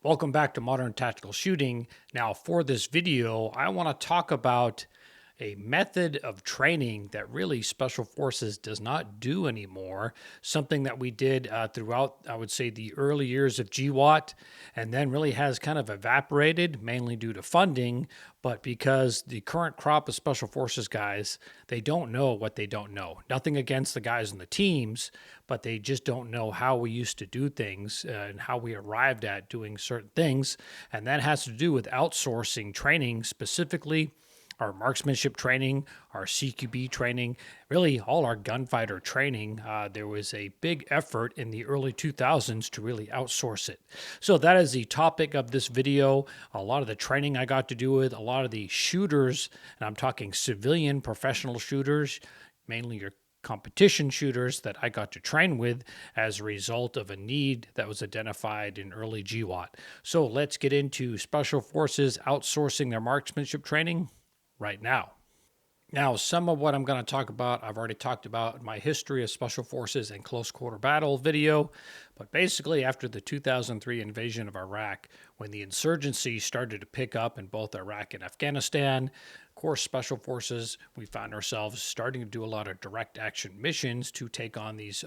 Welcome back to Modern Tactical Shooting. Now, for this video, I want to talk about a method of training that really Special Forces does not do anymore. Something that we did throughout, I would say, the early years of GWAT, and then really has kind of evaporated, mainly due to funding, but because the current crop of Special Forces guys, they don't know what they don't know. Nothing against the guys in the teams, but they just don't know how we used to do things and how we arrived at doing certain things. And that has to do with outsourcing training, specifically our marksmanship training, our CQB training, really all our gunfighter training. There was a big effort in the early 2000s to really outsource it. So that is the topic of this video. A lot of the training I got to do with, a lot of the shooters, and I'm talking civilian professional shooters, mainly your competition shooters that I got to train with as a result of a need that was identified in early GWAT. So let's get into Special Forces outsourcing their marksmanship training right now. Now, some of what I'm going to talk about, I've already talked about in my history of Special Forces and close quarter battle video, but basically after the 2003 invasion of Iraq, when the insurgency started to pick up in both Iraq and Afghanistan, of course, Special Forces, we found ourselves starting to do a lot of direct action missions to take on these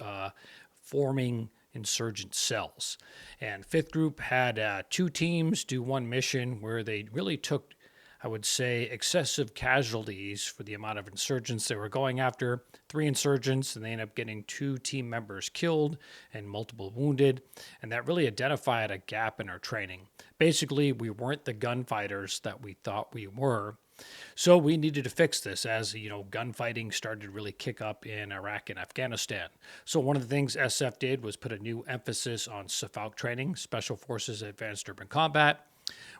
forming insurgent cells. And 5th Group had 2 teams do one mission where they really took, I would say, excessive casualties for the amount of insurgents they were going after. 3 insurgents, and they ended up getting 2 team members killed and multiple wounded. And that really identified a gap in our training. Basically, we weren't the gunfighters that we thought we were. So we needed to fix this as, gunfighting started to really kick up in Iraq and Afghanistan. So one of the things SF did was put a new emphasis on SFAUC training, Special Forces Advanced Urban Combat,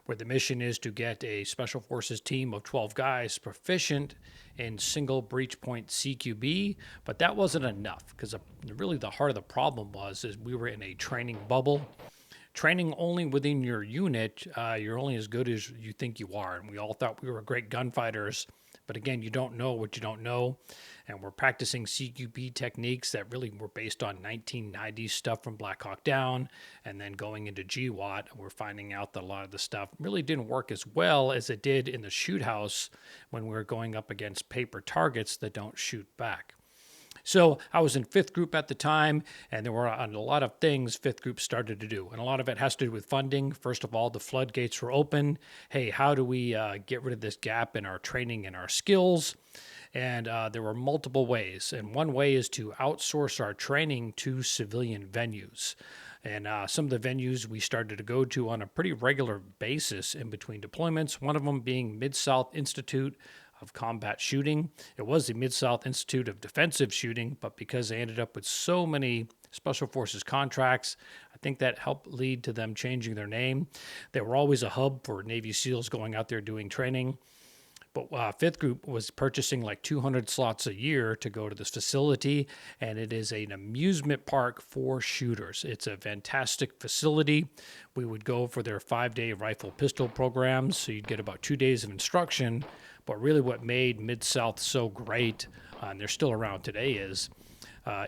where the mission is to get a Special Forces team of 12 guys proficient in single breach point CQB, but that wasn't enough because really the heart of the problem is we were in a training bubble. Training only within your unit, you're only as good as you think you are, and we all thought we were great gunfighters, but again, you don't know what you don't know, and we're practicing CQB techniques that really were based on 1990s stuff from Black Hawk Down, and then going into GWAT, we're finding out that a lot of the stuff really didn't work as well as it did in the shoot house when we were going up against paper targets that don't shoot back. So I was in 5th Group at the time, and there were a lot of things 5th Group started to do. And a lot of it has to do with funding. First of all, the floodgates were open. Hey, how do we get rid of this gap in our training and our skills? And there were multiple ways. And one way is to outsource our training to civilian venues. And some of the venues we started to go to on a pretty regular basis in between deployments, one of them being Midsouth Institute of Combat Shooting. It was the Midsouth Institute of Defensive Shooting, but because they ended up with so many Special Forces contracts, I think that helped lead to them changing their name. They were always a hub for Navy SEALs going out there doing training. But 5th Group was purchasing like 200 slots a year to go to this facility, and it is an amusement park for shooters. It's a fantastic facility. We would go for their 5-day rifle pistol programs, so you'd get about 2 days of instruction. But really what made Mid-South so great, and they're still around today, is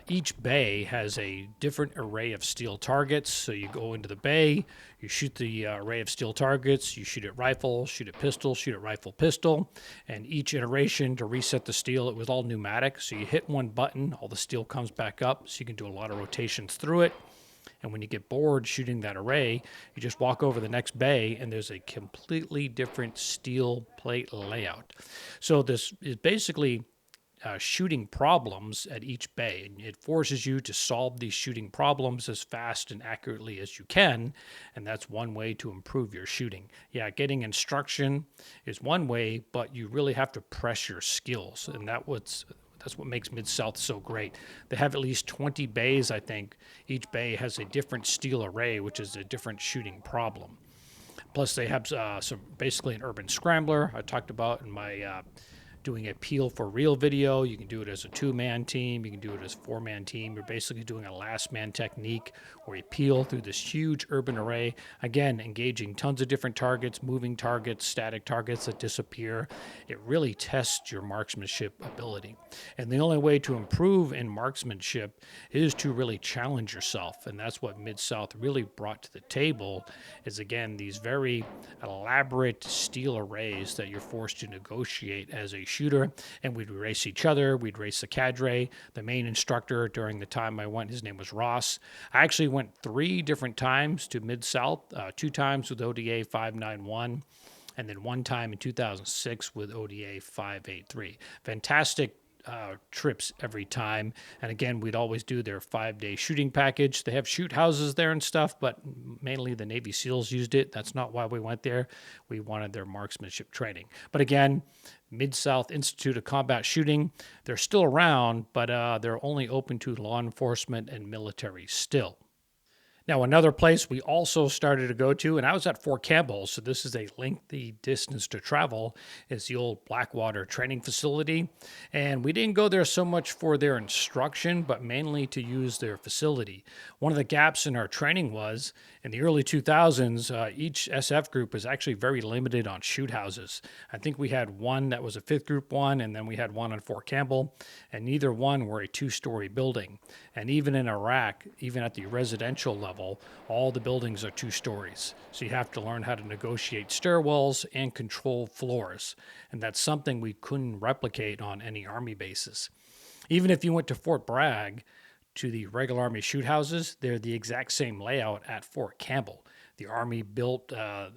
each bay has a different array of steel targets. So you go into the bay, you shoot the array of steel targets, you shoot it rifle, shoot it pistol, shoot it rifle, pistol. And each iteration to reset the steel, it was all pneumatic. So you hit one button, all the steel comes back up. So you can do a lot of rotations through it. And when you get bored shooting that array, you just walk over the next bay and there's a completely different steel plate layout. So this is basically shooting problems at each bay. And it forces you to solve these shooting problems as fast and accurately as you can. And that's one way to improve your shooting. Yeah, getting instruction is one way, but you really have to press your skills. And that's what makes Mid-South so great. They have at least 20 bays, I think. Each bay has a different steel array, which is a different shooting problem. Plus, they have basically an urban scrambler I talked about in my doing a peel for real video. You can do it as a 2-man team. You can do it as a 4-man team. You're basically doing a last man technique where you peel through this huge urban array. Again, engaging tons of different targets, moving targets, static targets that disappear. It really tests your marksmanship ability. And the only way to improve in marksmanship is to really challenge yourself. And that's what Mid-South really brought to the table is, again, these very elaborate steel arrays that you're forced to negotiate as a shooter. And we'd race each other. We'd race the cadre. The main instructor during the time I went, his name was Ross. I actually went 3 different times to Mid-South, 2 times with ODA 591, and then 1 time in 2006 with ODA 583. Fantastic trips every time. And again, we'd always do their 5-day shooting package. They have shoot houses there and stuff, but mainly the Navy SEALs used it. That's not why we went there. We wanted their marksmanship training. But again, Midsouth Institute of Combat Shooting, they're still around, but they're only open to law enforcement and military still. Now, another place we also started to go to, and I was at Fort Campbell, so this is a lengthy distance to travel, is the old Blackwater training facility. And we didn't go there so much for their instruction, but mainly to use their facility. One of the gaps in our training was, in the early 2000s, each SF group was actually very limited on shoot houses. I think we had one that was a 5th group one, and then we had one on Fort Campbell, and neither one were a 2-story building. And even in Iraq, even at the residential level, all the buildings are 2 stories. So you have to learn how to negotiate stairwells and control floors. And that's something we couldn't replicate on any Army bases. Even if you went to Fort Bragg, to the regular Army shoot houses, they're the exact same layout at Fort Campbell. The Army built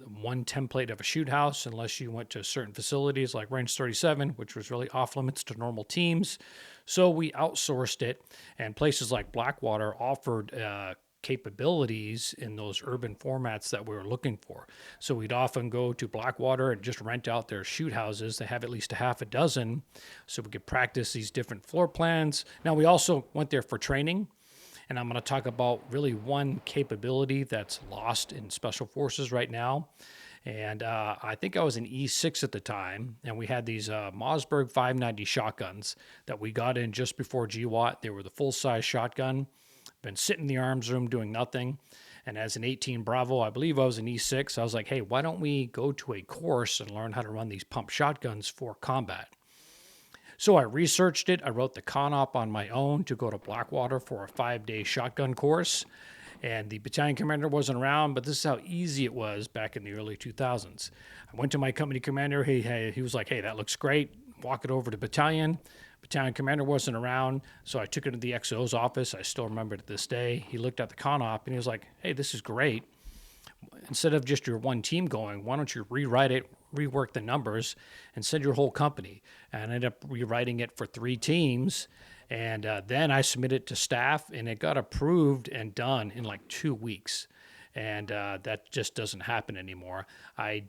one template of a shoot house, unless you went to certain facilities like Range 37, which was really off limits to normal teams. So we outsourced it, and places like Blackwater offered capabilities in those urban formats that we were looking for. So we'd often go to Blackwater and just rent out their shoot houses. They have at least a half a dozen, so we could practice these different floor plans. Now, we also went there for training, and I'm going to talk about really one capability that's lost in Special Forces right now. And I think I was in E6 at the time, and we had these Mossberg 590 shotguns that we got in just before GWAT. They were the full-size shotgun. Been sitting in the arms room doing nothing. And as an 18 Bravo, I believe I was in E6, I was like, hey, why don't we go to a course and learn how to run these pump shotguns for combat? So I researched it. I wrote the con-op on my own to go to Blackwater for a 5-day shotgun course. And the battalion commander wasn't around, but this is how easy it was back in the early 2000s. I went to my company commander. He was like, hey, that looks great. Walk it over to battalion. Battalion commander wasn't around, so I took it to the XO's office. I still remember it to this day. He looked at the con-op, and he was like, hey, this is great. Instead of just your one team going, why don't you rewrite it, rework the numbers, and send your whole company? And I ended up rewriting it for 3 teams, and then I submitted it to staff, and it got approved and done in like 2 weeks. And that just doesn't happen anymore. I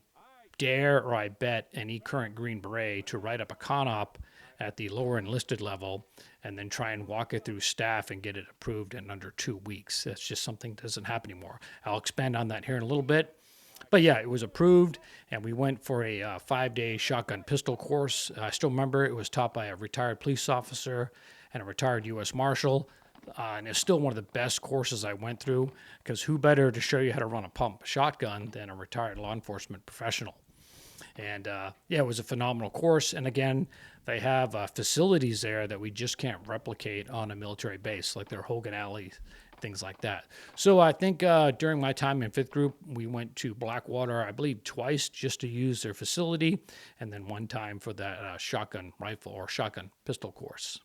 dare or I bet any current Green Beret to write up a con-op at the lower enlisted level and then try and walk it through staff and get it approved in under 2 weeks. That's just something that doesn't happen anymore. I'll expand on that here in a little bit. But yeah, it was approved, and we went for a 5-day shotgun pistol course. I still remember it was taught by a retired police officer and a retired U.S. Marshal. And it's still one of the best courses I went through, because who better to show you how to run a pump shotgun than a retired law enforcement professional? And yeah, it was a phenomenal course. And again, they have facilities there that we just can't replicate on a military base, like their Hogan Alley, things like that. So I think during my time in 5th Group, we went to Blackwater, I believe, twice just to use their facility, and then 1 time for that shotgun rifle or shotgun pistol course.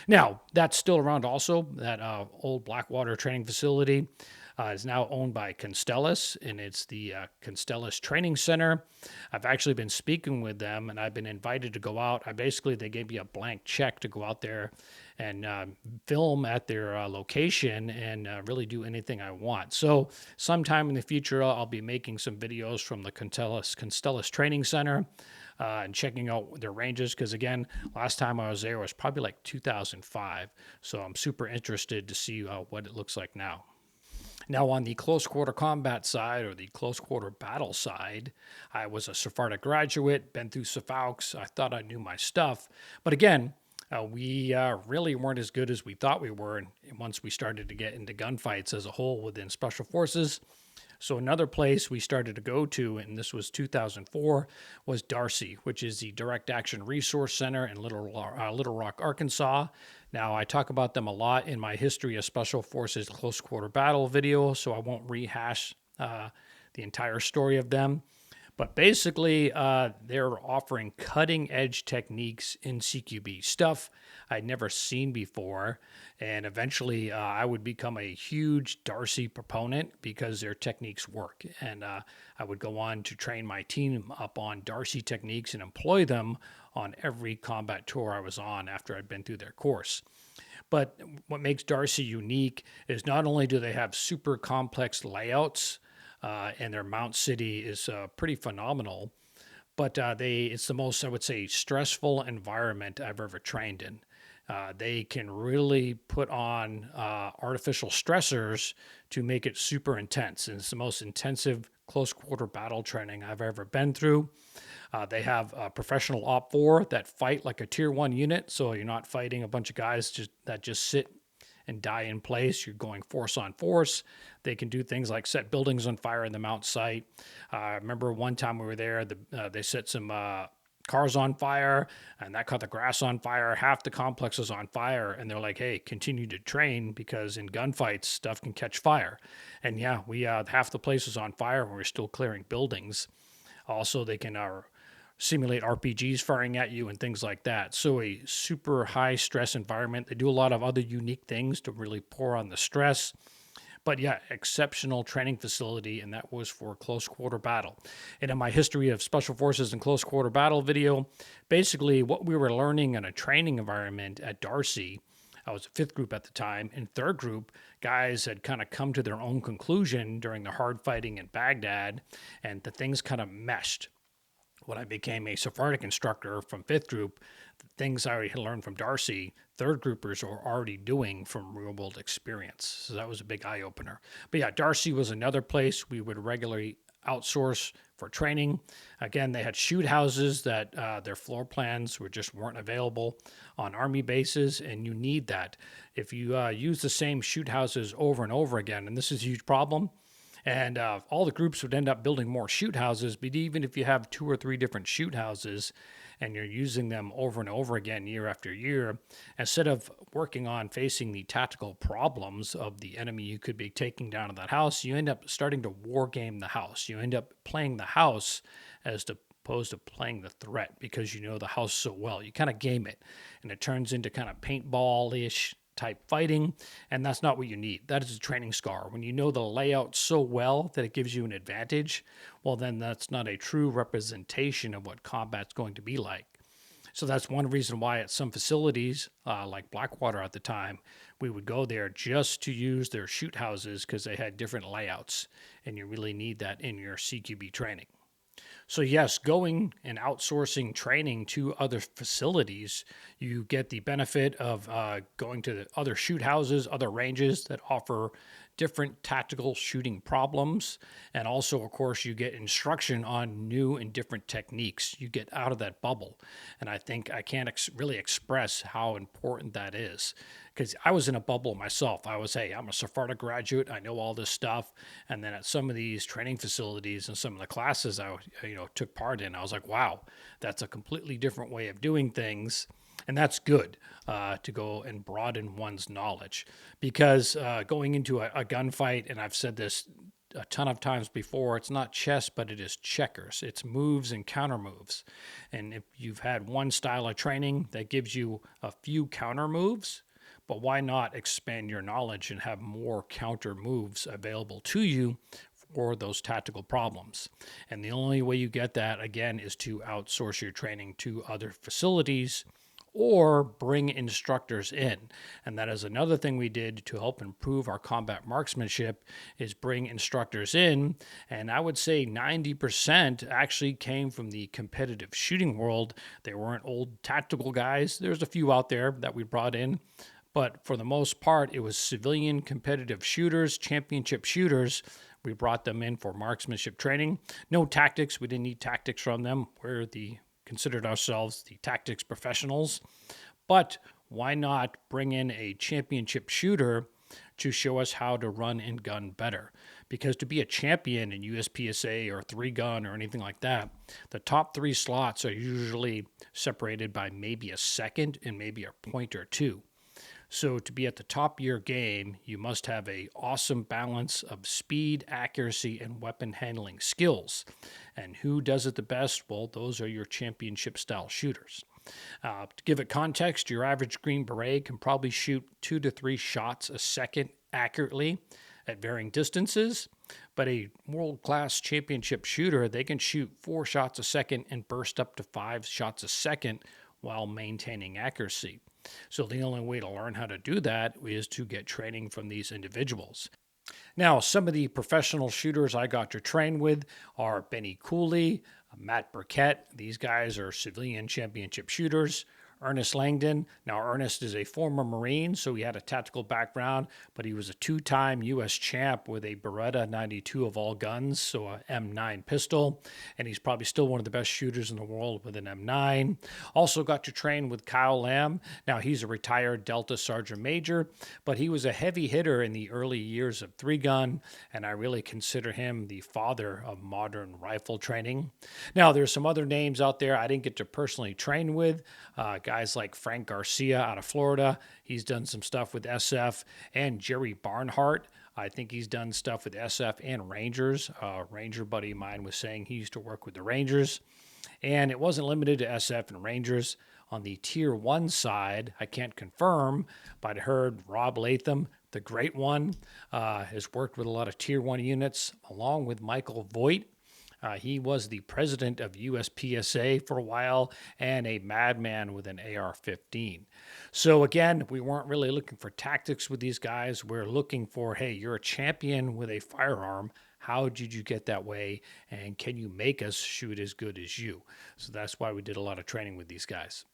Now, that's still around also. That old Blackwater training facility is now owned by Constellus, and it's the Constellus Training Center. I've actually been speaking with them, and I've been invited to go out. They gave me a blank check to go out there and film at their location and really do anything I want. So sometime in the future, I'll be making some videos from the Constellus Training Center. And checking out their ranges, because again, last time I was there was probably like 2005. So I'm super interested to see what it looks like now. Now, on the close quarter combat side or the close quarter battle side, I was a Sephardic graduate, been through Cephalics. I thought I knew my stuff. But again, we really weren't as good as we thought we were. And once we started to get into gunfights as a whole within Special Forces, so another place we started to go to, and this was 2004, was DARC, which is the Direct Action Resource Center in Little Rock, Arkansas. Now, I talk about them a lot in my History of Special Forces Close Quarter Battle video, so I won't rehash the entire story of them. But basically, they're offering cutting edge techniques in CQB, stuff I'd never seen before. And eventually, I would become a huge Darcy proponent because their techniques work. And I would go on to train my team up on Darcy techniques and employ them on every combat tour I was on after I'd been through their course. But what makes Darcy unique is not only do they have super complex layouts, and their Mount City is pretty phenomenal. But it's the most, I would say, stressful environment I've ever trained in. They can really put on artificial stressors to make it super intense. And it's the most intensive close quarter battle training I've ever been through. They have a professional Op 4 that fight like a Tier 1 unit. So you're not fighting a bunch of guys that just sit and die in place. You're going force on force. They can do things like set buildings on fire in the Mount site. I remember one time we were there, they set some cars on fire, and that caught the grass on fire. Half the complex was on fire, and they're like, hey, continue to train because in gunfights, stuff can catch fire. And yeah, we half the place was on fire, and we're still clearing buildings. Also, they can simulate RPGs firing at you and things like that. So a super high stress environment. They do a lot of other unique things to really pour on the stress. But yeah, exceptional training facility, and that was for close quarter battle. And in my History of Special Forces and Close Quarter Battle video, basically what we were learning in a training environment at Darcy, I was a fifth group at the time. In third group, guys had kind of come to their own conclusion during the hard fighting in Baghdad, and the things kind of meshed. When I became a Sephardic instructor from fifth group, the things I had learned from Darcy, third groupers were already doing from real world experience. So that was a big eye opener. But yeah, Darcy was another place we would regularly outsource for training. Again, they had shoot houses that their floor plans weren't available on Army bases, and you need that. If you use the same shoot houses over and over again, and this is a huge problem, and all the groups would end up building more shoot houses, but even if you have 2 or 3 different shoot houses and you're using them over and over again year after year, instead of working on facing the tactical problems of the enemy you could be taking down to that house, you end up starting to war game the house. You end up playing the house as opposed to playing the threat because you know the house so well. You kind of game it, and it turns into kind of paintball-ish type fighting, and that's not what you need. That is a training scar. When you know the layout so well that it gives you an advantage, well, then that's not a true representation of what combat's going to be like. So that's one reason why at some facilities, like Blackwater at the time, we would go there just to use their shoot houses because they had different layouts, and you really need that in your CQB training. So yes, going and outsourcing training to other facilities, you get the benefit of going to the other shoot houses, other ranges that offer different tactical shooting problems. And also, of course, you get instruction on new and different techniques. You get out of that bubble. And I think I can't really express how important that is. Because I was in a bubble myself. I'm a Sephardic graduate. I know all this stuff. And then at some of these training facilities and some of the classes I took part in, I was like, wow, that's a completely different way of doing things. And that's good to go and broaden one's knowledge. Because going into a gunfight, and I've said this a ton of times before, it's not chess, but it is checkers. It's moves and counter moves. And if you've had one style of training that gives you a few counter moves, but why not expand your knowledge and have more counter moves available to you for those tactical problems? And the only way you get that, again, is to outsource your training to other facilities or bring instructors in. And that is another thing we did to help improve our combat marksmanship, is bring instructors in. And I would say 90% actually came from the competitive shooting world. They weren't old tactical guys. There's a few out there that we brought in, But for the most part, it was civilian competitive shooters, championship shooters. We brought them in for marksmanship training. No tactics. We didn't need tactics from them. Considered ourselves the tactics professionals. But why not bring in a championship shooter to show us how to run and gun better? Because to be a champion in USPSA or 3-gun or anything like that, the top 3 slots are usually separated by maybe a second and maybe a point or two. So to be at the top of your game, you must have an awesome balance of speed, accuracy, and weapon handling skills. And who does it the best? Well, those are your championship style shooters. To give it context, your average Green Beret can probably shoot 2 to 3 shots a second accurately at varying distances. But a world-class championship shooter, they can shoot 4 shots a second and burst up to 5 shots a second while maintaining accuracy. So the only way to learn how to do that is to get training from these individuals. Now, some of the professional shooters I got to train with are Benny Cooley, Matt Burkett. These guys are civilian championship shooters. Ernest Langdon. Now, Ernest is a former Marine, so he had a tactical background, but he was a 2-time U.S. champ with a Beretta 92 of all guns, so a M9 pistol, and he's probably still one of the best shooters in the world with an M9. Also got to train with Kyle Lamb. Now, he's a retired Delta Sergeant Major, but he was a heavy hitter in the early years of 3-gun, and I really consider him the father of modern rifle training. Now, there's some other names out there I didn't get to personally train with. Guys like Frank Garcia out of Florida. He's done some stuff with SF. And Jerry Barnhart. I think he's done stuff with SF and Rangers. A Ranger buddy of mine was saying he used to work with the Rangers. And it wasn't limited to SF and Rangers. On the Tier 1 side, I can't confirm, but I heard Rob Latham, the great one, has worked with a lot of Tier 1 units, along with Michael Voigt. He was the president of USPSA for a while and a madman with an AR-15. So again, we weren't really looking for tactics with these guys. We're looking for, hey, you're a champion with a firearm. How did you get that way? And can you make us shoot as good as you? So that's why we did a lot of training with these guys.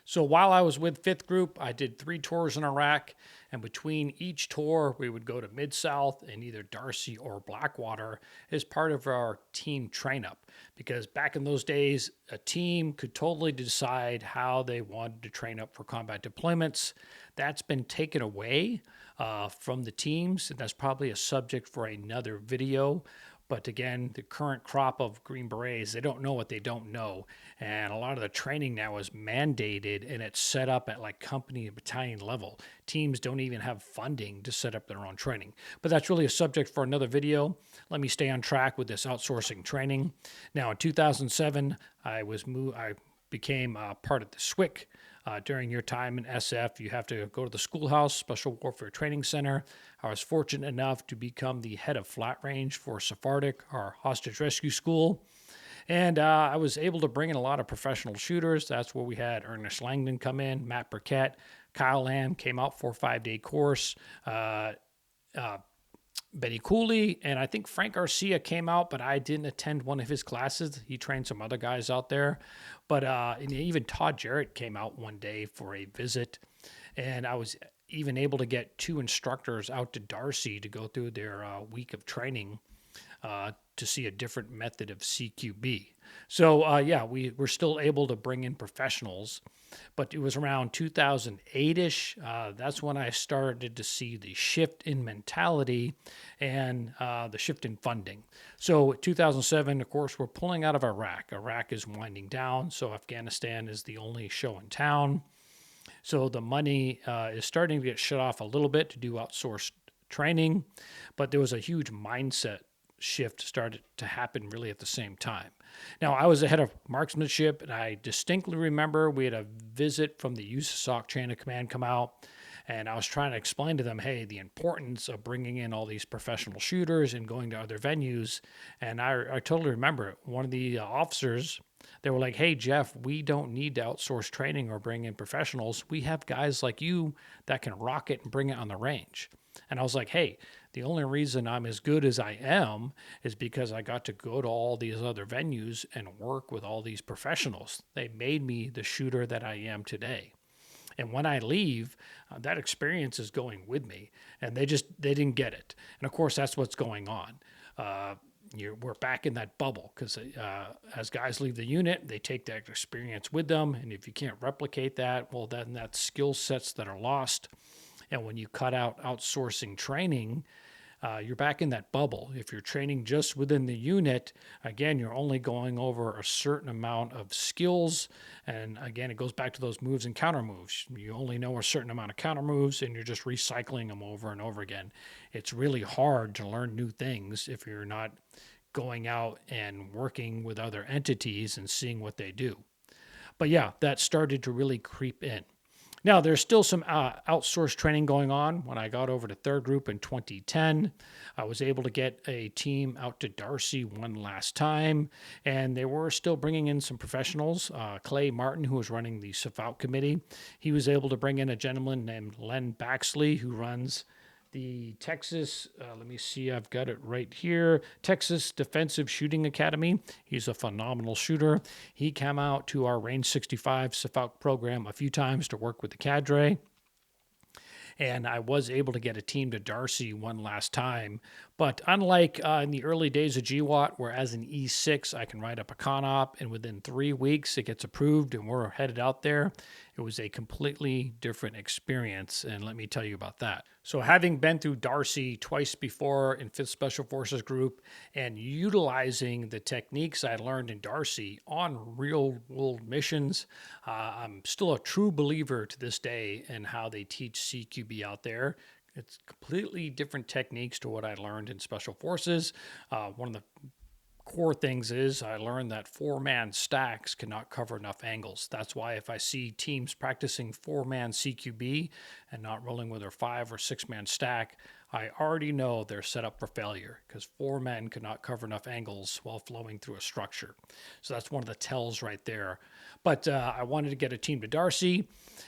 So while I was with 5th Group, I did 3 tours in Iraq, and between each tour, we would go to Midsouth and either Darcy or Blackwater as part of our team train-up. Because back in those days, a team could totally decide how they wanted to train up for combat deployments. That's been taken away from the teams, and that's probably a subject for another video. But again, the current crop of Green Berets, they don't know what they don't know. And a lot of the training now is mandated and it's set up at like company and battalion level. Teams don't even have funding to set up their own training. But that's really a subject for another video. Let me stay on track with this outsourcing training. Now, in 2007, I became part of the SWIC. During your time in SF, you have to go to the Schoolhouse Special Warfare Training Center. I was fortunate enough to become the head of flat range for Sephardic, our hostage rescue school. And I was able to bring in a lot of professional shooters. That's where we had Ernest Langdon come in, Matt Burkett, Kyle Lamb came out for a 5-day course. Benny Cooley, and I think Frank Garcia came out, but I didn't attend one of his classes. He trained some other guys out there. But and even Todd Jarrett came out one day for a visit, and I was even able to get 2 instructors out to Darcy to go through their week of training to see a different method of CQB. So, yeah, we were still able to bring in professionals, but it was around 2008-ish. That's when I started to see the shift in mentality and the shift in funding. So 2007, of course, we're pulling out of Iraq. Iraq is winding down, so Afghanistan is the only show in town. So the money is starting to get shut off a little bit to do outsourced training, but there was a huge mindset shift started to happen really at the same time. Now, I was the head of marksmanship, and I distinctly remember we had a visit from the USASOC chain of command come out, and I was trying to explain to them, hey, the importance of bringing in all these professional shooters and going to other venues. And I totally remember it. One of the officers, they were like, hey, Jeff, we don't need to outsource training or bring in professionals. We have guys like you that can rock it and bring it on the range. And I was like, hey, the only reason I'm as good as I am is because I got to go to all these other venues and work with all these professionals. They made me the shooter that I am today. And when I leave, that experience is going with me, and they didn't get it. And of course, that's what's going on. We're back in that bubble because as guys leave the unit, they take that experience with them, and if you can't replicate that, well, then that's skill sets that are lost. And when you cut out outsourcing training, you're back in that bubble. If you're training just within the unit, again, you're only going over a certain amount of skills. And again, it goes back to those moves and counter moves. You only know a certain amount of counter moves, and you're just recycling them over and over again. It's really hard to learn new things if you're not going out and working with other entities and seeing what they do. But yeah, that started to really creep in. Now, there's still some outsourced training going on. When I got over to third group in 2010, I was able to get a team out to Darcy one last time, and they were still bringing in some professionals. Clay Martin, who was running the SFOUT committee, he was able to bring in a gentleman named Len Baxley, who runs the Texas, let me see, I've got it right here, Texas Defensive Shooting Academy. He's a phenomenal shooter. He came out to our Range 65 SFOUT program a few times to work with the cadre. And I was able to get a team to Darcy one last time. But unlike in the early days of GWAT, where as an E6, I can write up a con-op, and within 3 weeks it gets approved and we're headed out there, it was a completely different experience. And let me tell you about that. So having been through Darcy twice before in 5th Special Forces Group and utilizing the techniques I learned in Darcy on real-world missions, I'm still a true believer to this day in how they teach CQB out there. It's completely different techniques to what I learned in Special Forces. One of the core things is I learned that 4-man stacks cannot cover enough angles. That's why if I see teams practicing 4-man CQB and not rolling with their 5 or 6-man stack, I already know they're set up for failure because 4 men cannot cover enough angles while flowing through a structure. So that's one of the tells right there. But I wanted to get a team to Darcy,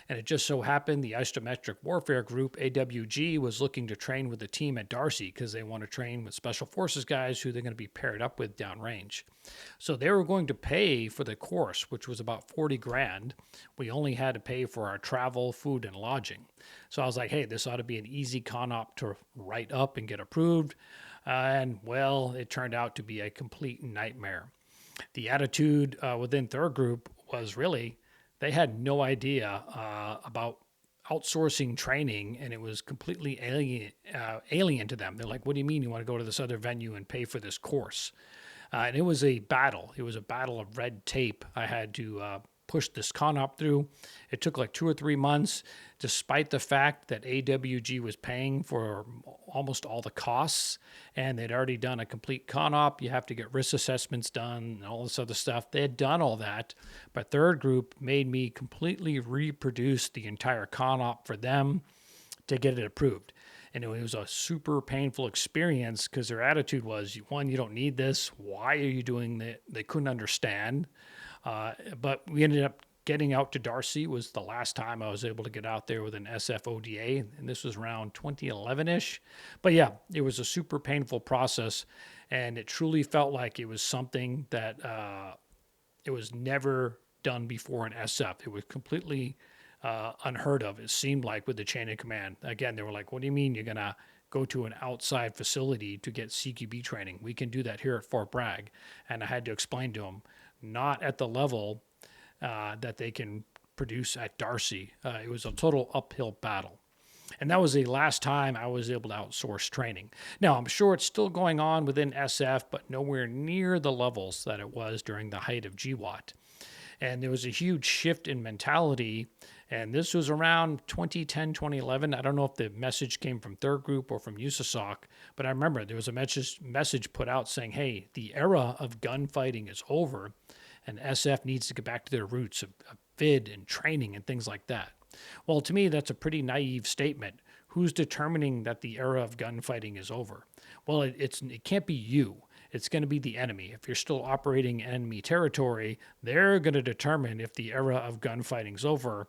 and it just so happened the Isometric Warfare Group, AWG, was looking to train with the team at Darcy because they want to train with Special Forces guys who they're going to be paired up with downrange. So they were going to pay for the course, which was about 40 grand. We only had to pay for our travel, food, and lodging. So I was like, hey, this ought to be an easy con-op to write up and get approved. And well, it turned out to be a complete nightmare. The attitude within third group was really, they had no idea about outsourcing training, and it was completely alien to them. They're like, what do you mean you want to go to this other venue and pay for this course? And it was a battle. It was a battle of red tape. I had to push this con-op through. It took like 2 or 3 months, despite the fact that AWG was paying for almost all the costs, and they'd already done a complete con-op. You have to get risk assessments done and all this other stuff. They had done all that, but third group made me completely reproduce the entire con-op for them to get it approved. And it was a super painful experience because their attitude was, one, you don't need this. Why are you doing that? They couldn't understand. But we ended up getting out to Darcy. Was the last time I was able to get out there with an SFODA, and this was around 2011-ish. But yeah, it was a super painful process, and it truly felt like it was something that it was never done before in SF. It was completely unheard of, it seemed like, with the chain of command. Again, they were like, what do you mean you're going to go to an outside facility to get CQB training? We can do that here at Fort Bragg. And I had to explain to them, not at the level that they can produce at Darcy. It was a total uphill battle. And that was the last time I was able to outsource training. Now, I'm sure it's still going on within SF, but nowhere near the levels that it was during the height of GWAT. And there was a huge shift in mentality. And this was around 2010, 2011. I don't know if the message came from third group or from USASOC, but I remember there was a message put out saying, hey, the era of gunfighting is over, and SF needs to get back to their roots of FID and training and things like that. Well, to me, that's a pretty naive statement. Who's determining that the era of gunfighting is over? Well, it can't be you. It's going to be the enemy. If you're still operating enemy territory, they're going to determine if the era of gunfighting is over.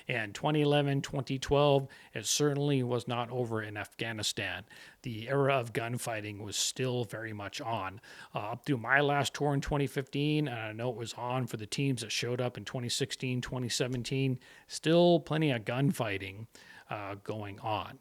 And 2011, 2012, it certainly was not over in Afghanistan. The era of gunfighting was still very much on. Up through my last tour in 2015, and I know it was on for the teams that showed up in 2016, 2017, still plenty of gunfighting going on.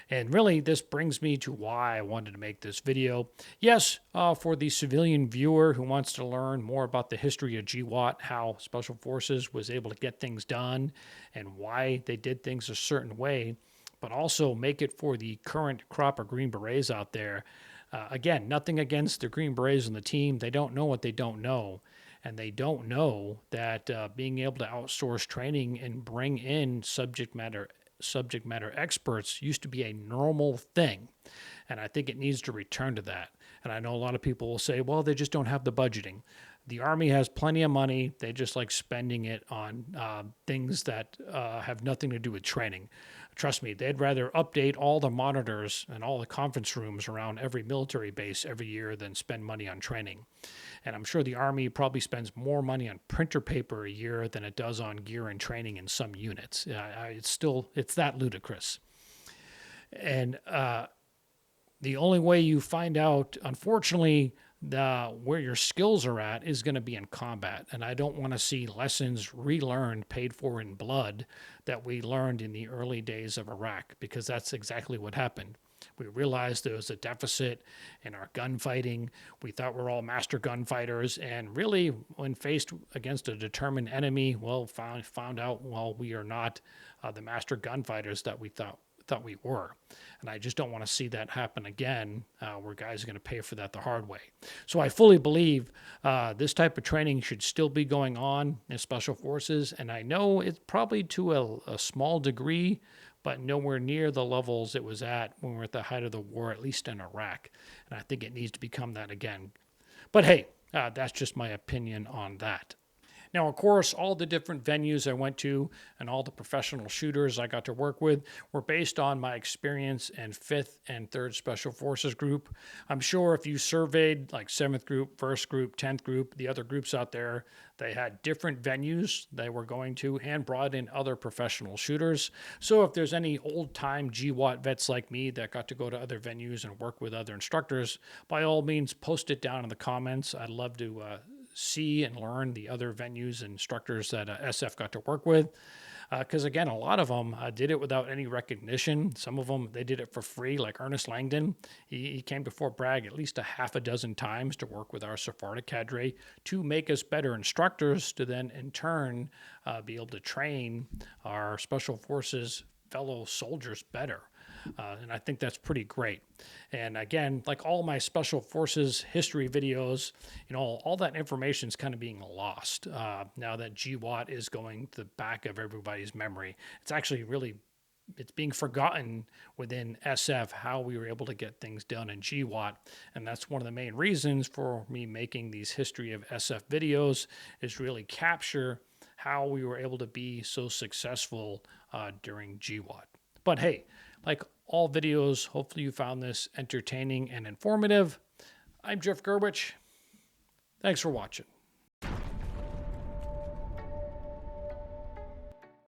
And really, this brings me to why I wanted to make this video. Yes, for the civilian viewer who wants to learn more about the history of GWAT, how Special Forces was able to get things done, and why they did things a certain way, but also make it for the current crop of Green Berets out there. Again, nothing against the Green Berets on the team. They don't know what they don't know. And they don't know that being able to outsource training and bring in subject matter experts used to be a normal thing. And I think it needs to return to that. And I know a lot of people will say, well, they just don't have the budgeting. The Army has plenty of money. They just like spending it on things that have nothing to do with training. Trust me, they'd rather update all the monitors and all the conference rooms around every military base every year than spend money on training. And I'm sure the Army probably spends more money on printer paper a year than it does on gear and training in some units. It's that ludicrous. And the only way you find out, unfortunately, where your skills are at is going to be in combat. And I don't want to see lessons relearned, paid for in blood, that we learned in the early days of Iraq, because that's exactly what happened. We realized there was a deficit in our gunfighting. We thought we're all master gunfighters, and really, when faced against a determined enemy, well, found out, well, we are not the master gunfighters that we thought we were. And I just don't want to see that happen again, where guys are going to pay for that the hard way. So I fully believe this type of training should still be going on in Special Forces, and I know it's probably to a small degree, but nowhere near the levels it was at when we were at the height of the war, at least in Iraq. And I think it needs to become that again. But hey, that's just my opinion on that. Now, of course, all the different venues I went to and all the professional shooters I got to work with were based on my experience in 5th and 3rd Special Forces Group. I'm sure if you surveyed like 7th Group, 1st Group, 10th Group, the other groups out there, they had different venues they were going to and brought in other professional shooters. So if there's any old-time GWAT vets like me that got to go to other venues and work with other instructors, by all means, post it down in the comments. I'd love to see and learn the other venues and instructors that SF got to work with. Because again, a lot of them did it without any recognition. Some of them, they did it for free, like Ernest Langdon. He came to Fort Bragg at least a half a dozen times to work with our Sephardic cadre to make us better instructors, to then in turn be able to train our Special Forces fellow soldiers better. And I think that's pretty great. And again, like all my Special Forces history videos, all that information is kind of being lost now that GWAT is going to the back of everybody's memory. It's actually it's being forgotten within SF how we were able to get things done in GWAT. And that's one of the main reasons for me making these history of SF videos, is really capture how we were able to be so successful during GWAT. But hey, like all videos, hopefully you found this entertaining and informative. I'm Jeff Gerwich. Thanks for watching.